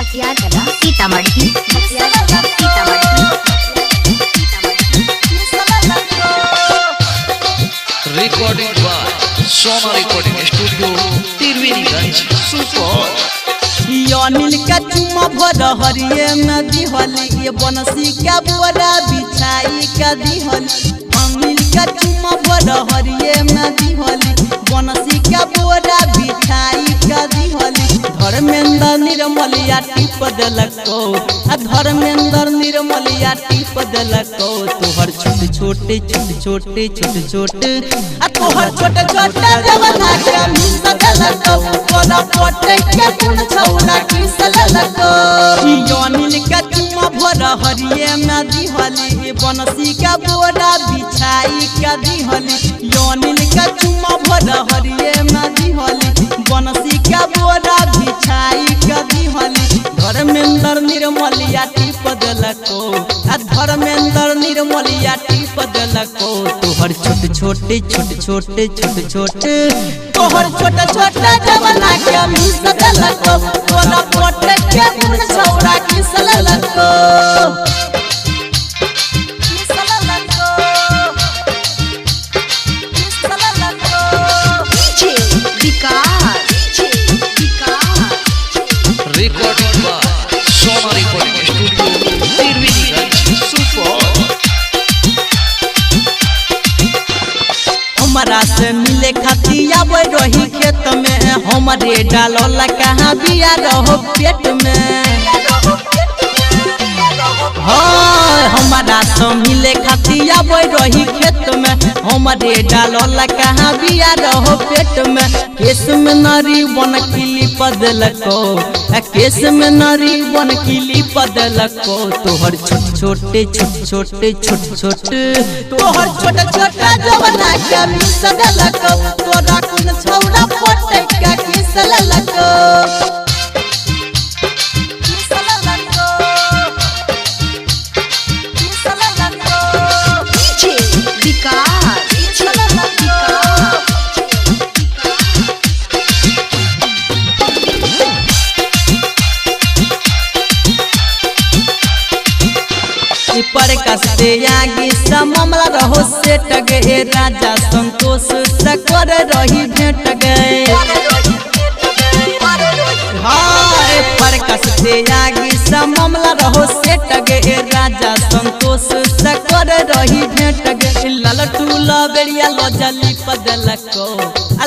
Matiyarkala Sitamarhi Matiyarkala Sitamarhi. Recording by Sona recording studio Triveniganj Supaul. Anil का चुमा भर हरिये में दिहली ये बनसी का बोरा बिछाई का दिहली। अनिल का चुमा भर हरिये में दिहली बनसी का बोरा बिछाई का दिहली। धर्मेंद्र निर्मलिया टिप देलको धर्मेंद्र निर्मलिया टिप देलको तोहर छोटे छोटे छोटे छोटे छोटे छोटे तोहर छोटे छोटे जवाना के मिस देलको तोरा पोटे के कुन छौरा किस देलको। अनिल का चुमा भर हरिये में दिहली बनसी का बोरा बिछाई का दिहली। अनिल का चुमा भर हरिये में दिहली बनसी का बोरा बिछाई का दिहली। धर्मेंद्र निर्मलिया टिप देलको धर्मेंद्र निर्मलिया टिप देलको तोहर छोटे छोटे छोटे छोटे छोटे छोटे तोहर छोटे छोटे जवाना के मिस देलको तोरा पोटे के कुन छौरा किस देलको। Recording by Sona recording studio Triveniganj Supaul. हमारा से मिले खातिर आवे रही खेत में हमारे डालला कहाँ बिया रहो पेट में। हाँ हमारा से मिले खातिर आवे रही खेत में हमारे डालला कहाँ बिया रहो पेट में। केस में नारी बन किली पदलको केस में नारी बन किली पदलको तोहर छोटे छोटे छोटे छोटे छोटे छोटे तोहर छोटे छोटे जवाना के मिस देलको तोरा कुन छौरा पोटे के किस देलको। पर कस्ते आगे सममला रहो सेट गए राजा संतोष सकर रही भेट गए। हाय पर कस्ते आगे सममला रहो सेट गए राजा संतोष सकर रही भेट गए। ललटू लबेरिया लजली पदलको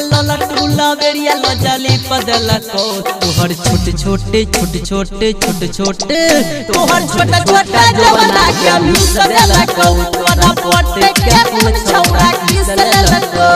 ललटू लबेरिया लजली पदलको तोहर छोटे छोटे छोटे छोटे छोटे छोटे तोहर छोटे छोटे जवाना के मिस देलको तोरा पोटे के कुन छौरा किस देलको।